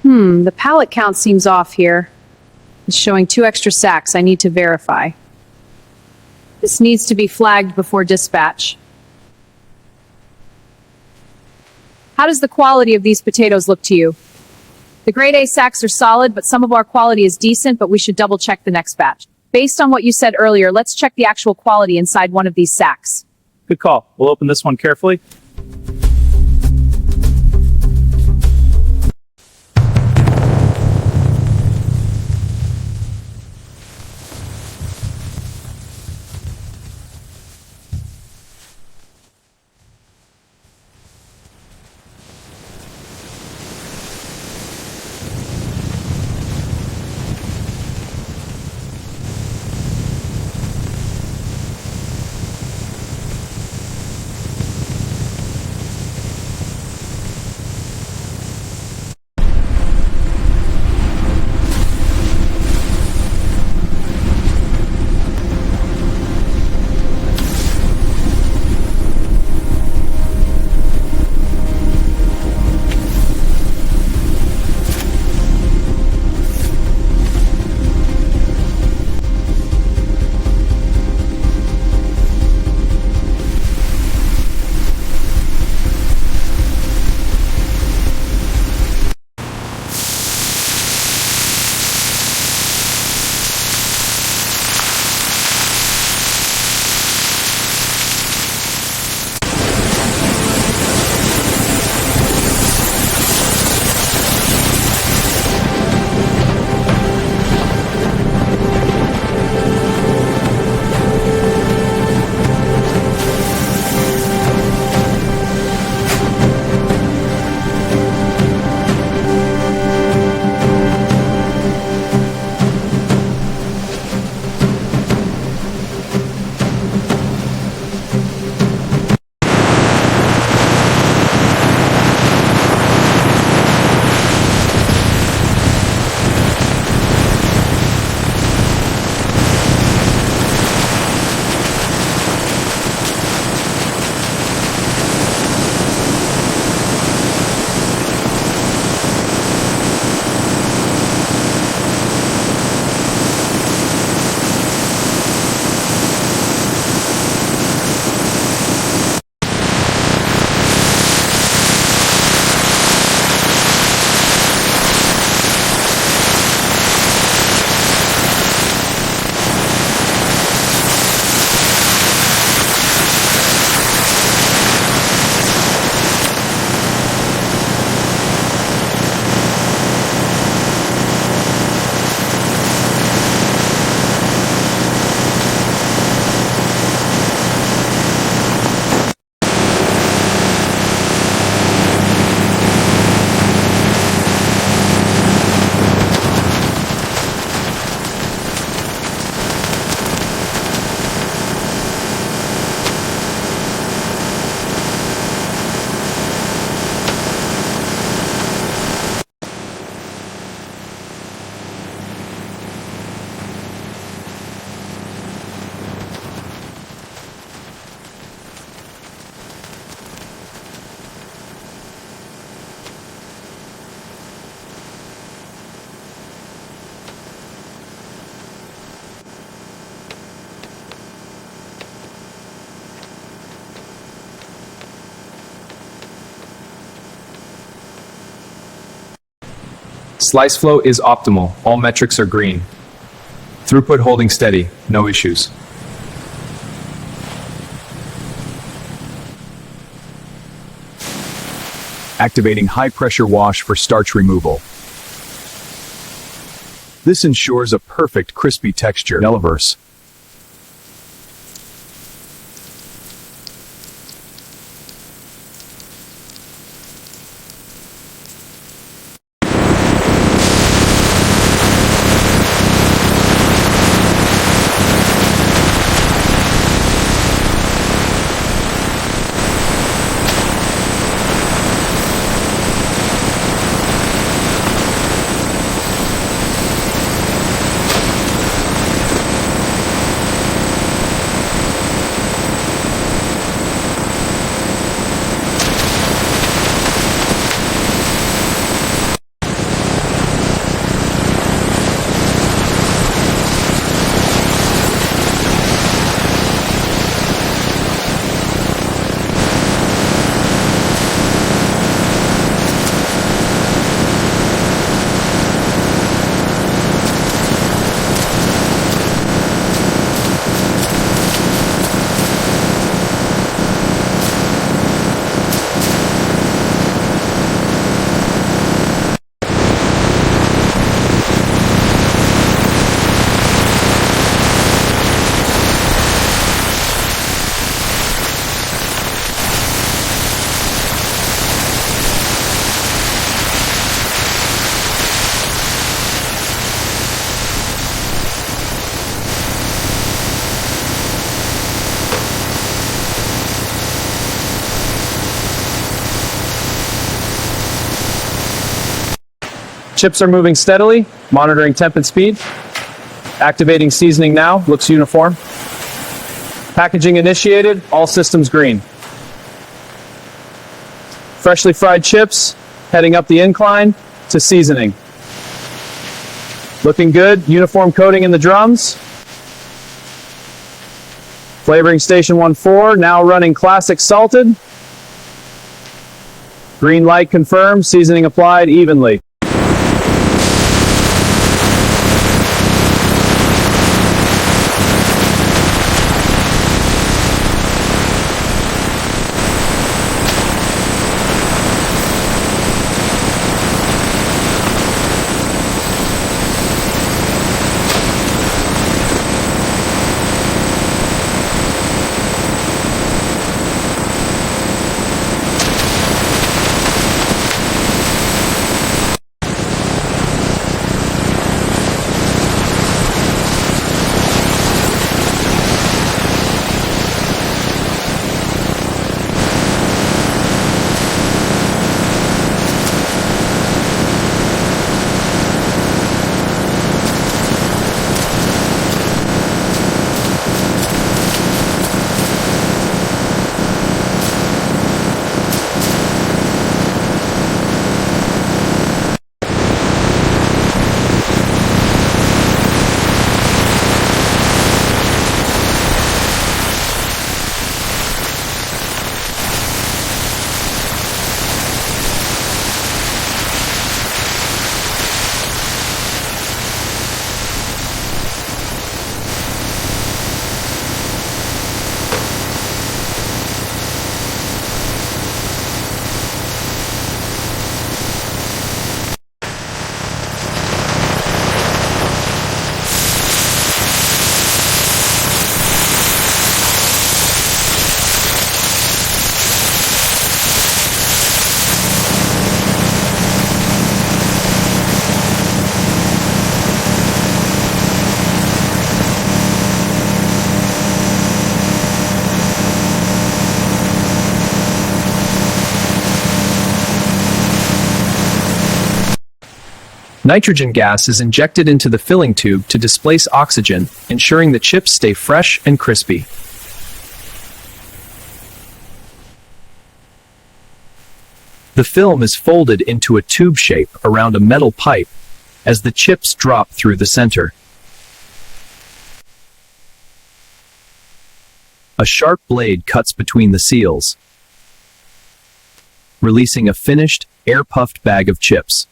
The pallet count seems off here. It's showing 2 extra sacks. I need to verify. This needs to be flagged before dispatch. How does the quality of these potatoes look to you? The grade A sacks are solid, but some of our quality is decent, but we should double check the next batch. Based on what you said earlier, let's check the actual quality inside one of these sacks. Good call. We'll open this one carefully. Slice flow is optimal. All metrics are green. Throughput holding steady. No issues. Activating high-pressure wash for starch removal. This ensures a perfect crispy texture. Neliverse. Chips are moving steadily, monitoring temp and speed. Activating seasoning now, looks uniform. Packaging initiated, all systems green. Freshly fried chips, heading up the incline to seasoning. Looking good, uniform coating in the drums. Flavoring station 1-4, now running classic salted. Green light confirmed, seasoning applied evenly. Nitrogen gas is injected into the filling tube to displace oxygen, ensuring the chips stay fresh and crispy. The film is folded into a tube shape around a metal pipe as the chips drop through the center. A sharp blade cuts between the seals, releasing a finished, air-puffed bag of chips.